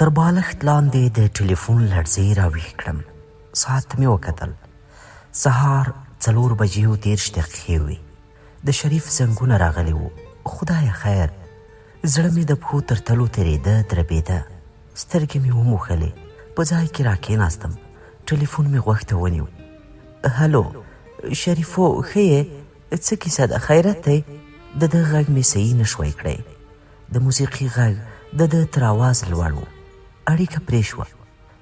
تر بالښت لاندې د ټلیفون لړزې راویښ کړم. ساعت مې وکتل. سهار 4:30 وې. د شریف زنګونه راغلی وو. خدای خیر. زړه مې د پښو تر تلو تېرېده، دربېده. سترګې مې وموښلې. په ځای کې راکېناستم. ټلیفون مې غوږ ته ونیو. هلو شریفو، ښه یې؟ څه کیسه ده؟ خیرت دی؟ د ده غږ مې صحیح نشوی کړی. د موسیقي غږ د ده تر آواز لوړ و. اړیکه پرې شوه.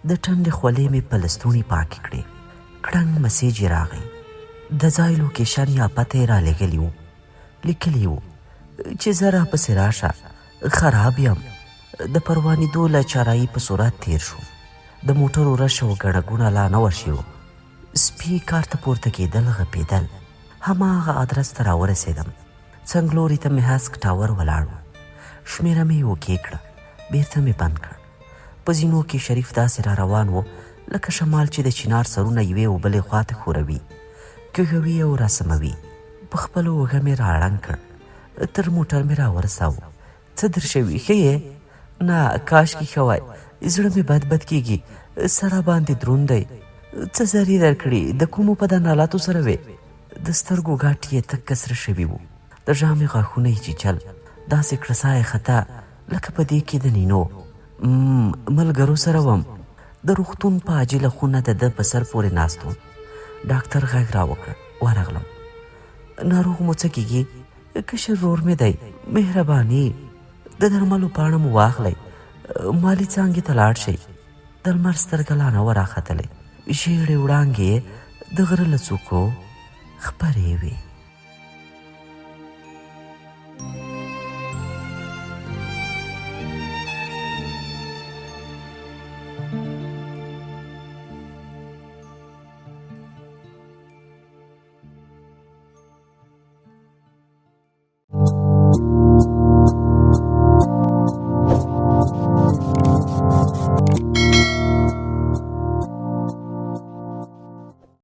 د ټنډې خولې مې په لستوڼي پاکې کړې. کړنګ مسیج یې راغی. د ځای لوکیشن یا پته یې رالیږلي وو. لیکلي وو چې زه راپسې راشه، خراب یم. د پروانېدو له چارایي په صورت تیر شو. د موټرو رش او ګڼه ګوڼه لا نه ورشي وو. سپي کار ته پورته کېدل، غپېدل. هماغه ادرس ته راورسېدم. څنګلوري ته مې هسک ټاور ولاړ و. شمېره مې اوکې کړه. بېرته مې بند کړ. په زینو کې شریف داسې را روان و لکه شمال چې د چینار سرونه یوې او بلې خواته ښوروي، کږوي او راسموي. په خپلو اوږه مې راړنګ کړ. تر موټر مې راورساوه. څه در شوي؟ ښه یې؟ نه، کاشکې ښه وای. زړه مې بد کېږي. سره باندې دروند دی. څه زرې درکړي؟ د کومو بدنالاتو سره وې؟ د سترګو ګاټې یې تک سره شوي وو. د ژامې غاښونه یې چیچل. داسې کړه ساه یې خطا لکه په دې کې د نینو. ملګرو سره وم. د روغتون په عاجله خونه د ده په سر پورې ناست وم. ډاکټر غږ راوکړ. ورغلم. ناروغ مو څه کېږي؟ کشر ورور مې دی. مهرباني د درملو پاڼه مو واخلئ. مالي څانګې ته لاړ شئ. د لمر سترګه لا نه وه راختلې. ژېړې وړانګې د غره له څوکو خپرې وې.